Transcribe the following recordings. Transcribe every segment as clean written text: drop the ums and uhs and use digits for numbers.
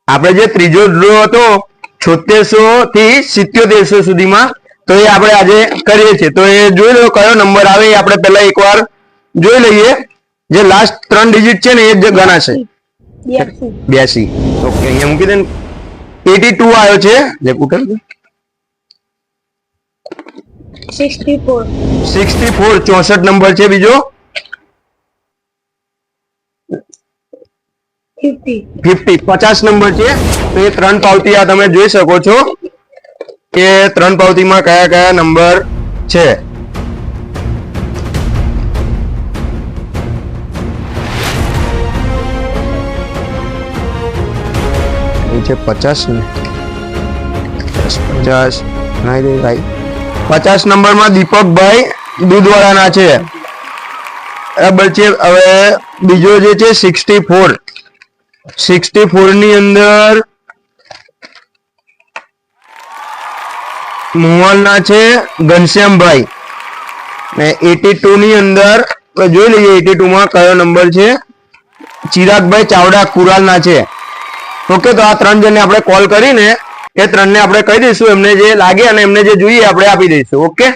આપણે જે ત્રીજો ડ્રો હતો 7600 થી 7700 સુધીમાં, તો એ આપણે આજે કરીએ છીએ. તો એ જોઈ લો કયો નંબર આવે એ આપણે પહેલા એકવાર જોઈ લઈએ. જે લાસ્ટ 3 ડિજિટ છે ને એ જ ગણાશે. 82. ઓકે, અહીંયા મૂકી દે. 82 આવ્યો છે. જે કુટલ 64 64 નંબર છે. બીજો 50 50 નંબર છે. તો એ 3 પાવતી આ તમે જોઈ શકો છો કે 3 પાવતીમાં કયા કયા નંબર છે. છે 50 ને 50 નહીં ભાઈ 50 નંબરમાં દીપકભાઈ દૂધવાળાના છે. બરાબર છે. હવે બીજો જે છે 64 ની અંદર મોહનના છે ઘનશ્યામભાઈ. ને 82 ની અંદર જોઈ લઈએ 82 માં કયો નંબર છે. ચિરાગભાઈ ચાવડા કુરાલના છે. ઓકે, તો આ 3 જણને આપણે કોલ કરીને એ 3 ને આપણે કહી દઈશું, એમને જે લાગે અને એમને જે જોઈએ આપણે આપી દઈશું. ઓકે,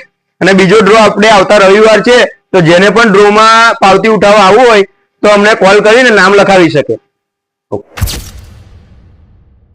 અને બીજો ડ્રો આપણે આવતા રવિવાર છે, તો જેને પણ ડ્રોમાં પાવતી ઉઠાવવા આવવું હોય તો અમને કોલ કરીને નામ લખાવી શકે. ઓકે.